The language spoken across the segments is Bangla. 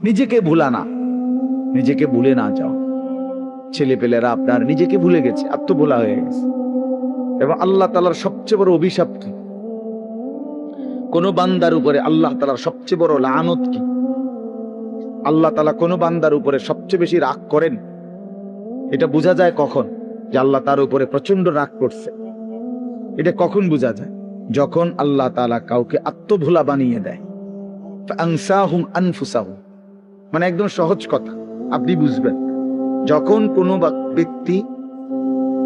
নিজেকে ভুলা না, নিজেকে ভুলে না যাও। ছেলেপেলেরা আপনার নিজেকে ভুলে গেছে, আত্মভোলা হয়ে গেছে। এবং আল্লাহ তাআলার সবচেয়ে বড় অভিশাপ কি? কোন বান্দার উপরে আল্লাহ তাআলার সবচেয়ে বড় লানত কি? আল্লাহ তাআলা কোন বান্দার উপরে সবচেয়ে বেশি রাগ করেন, এটা বোঝা যায় কখন? যে আল্লাহ তার উপরে প্রচন্ড রাগ করছে। এটা কখন বোঝা যায়? যখন আল্লাহ তাআলা কাউকে আত্মভোলা বানিয়ে দেয়। ফাআনসাহুম আনফুসাহুম, মানে একদম সহজ কথা, আপনি বুঝবেন। যখন কোনো ব্যক্তি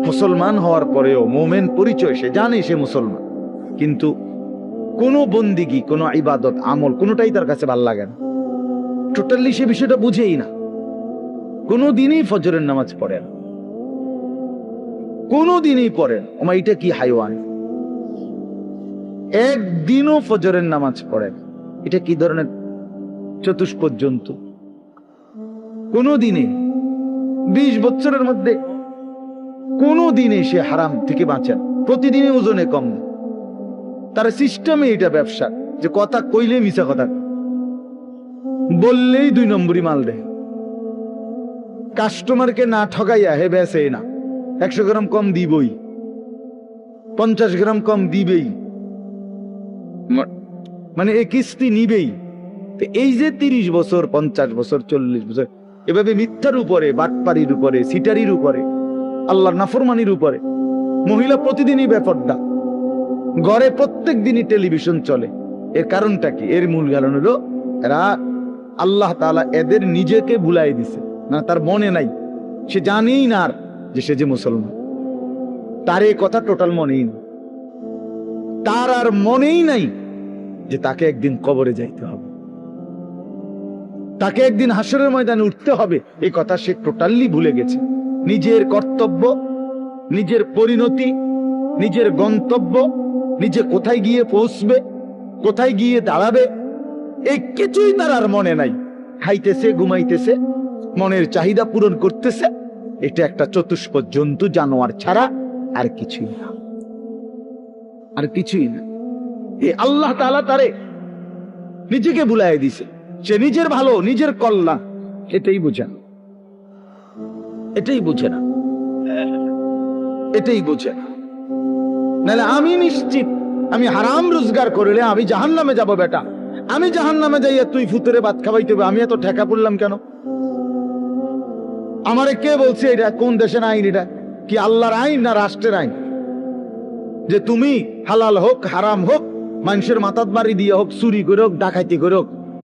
মুসলমান হওয়ার পরেও মোমেন পরিচয়, সে জানে সে মুসলমান, কিন্তু কোনো বন্দিগি, কোনো ইবাদত, আমল কোনোটাই তার কাছে ভালো লাগে না, টোটালি সে বিষয়টা বুঝেই না। কোনো দিনই ফজরের নামাজ পড়ে না, কোনো দিনই পড়ে না। ওমা এটা কি হাইওয়ান! একদিনও ফজরের নামাজ পড়ে না, এটা কি ধরনের চতুষ্পদ জন্তু! কোনো দিনে 20 বছরের মধ্যে কোনো দিনে সে হারাম থেকে বাঁচেন, প্রতিদিনই ওজনে কম। তার সিস্টেমে এটা ব্যবসা, যে কথা কইলে মিছা কথা, বললেই 2 নম্বরই মাল দেয়। কাস্টমারকে না ঠগাইয়া হে বেসে না, 100 গ্রাম কম দিবই, 50 গ্রাম কম দিবেই, মানে এই কিস্তি নিবেই। এই যে 30 বছর, 50 বছর, 40 বছর এভাবে মিথ্যার উপরে, বাটপারির উপরে, সিটারির উপরে, আল্লাহর নাফরমানির উপরে, মহিলা প্রতিদিনই বেপর্দা, ঘরে প্রত্যেক দিনই টেলিভিশন চলে। এর কারণটা কি? এর মূল কারণ হলো এরা, আল্লাহ তাআলা এদের নিজেকে ভুলাই দিছে না, তার মনে নাই, সে জানেই না আর যে সে যে মুসলমান। তার এই কথা টোটাল মনেই নেই, তার আর মনেই নাই যে তাকে একদিন কবরে যাইতে হবে, তাকে একদিন হাসরের ময়দানে উঠতে হবে। এই কথা সে টোটালি ভুলে গেছে। নিজের কর্তব্য, নিজের পরিণতি, নিজের গন্তব্য, নিজে কোথায় গিয়ে পৌঁছবে, কোথায় গিয়ে দাঁড়াবে, এই কিছুই তার আর মনে নাই। খাইতেছে, ঘুমাইতেছে, মনের চাহিদা পূরণ করতেছে। এটা একটা চতুষ্পদ জন্তু, জানোয়ার ছাড়া আর কিছুই না, আর কিছুই না। এই আল্লাহ তাআলা তারে নিজেকে ভুলাই দিছে। সে নিজের ভালো, নিজের কল্যাণ এটাই বুঝে না, এটাই বুঝে না, এটাই বুঝে না। নাহলে আমি নিশ্চিত, আমি হারাম রোজগার করলে আমি জাহান্নামে যাব। বেটা, আমি জাহান্নামে যাইয়া তুই ফুতুরে ভাত খাওয়াইতে হবে, আমি এত ঠেকা পড়লাম কেন? আমারে কে বলছে এটা? কোন দেশের আইন এটা? কি আল্লাহর আইন না রাষ্ট্রের আইন? যে তুমি হালাল হোক হারাম হোক, মানুষের মাথাত বাড়ি দিয়ে হোক, চুরি করে হোক, ডাকাতি করে হোক,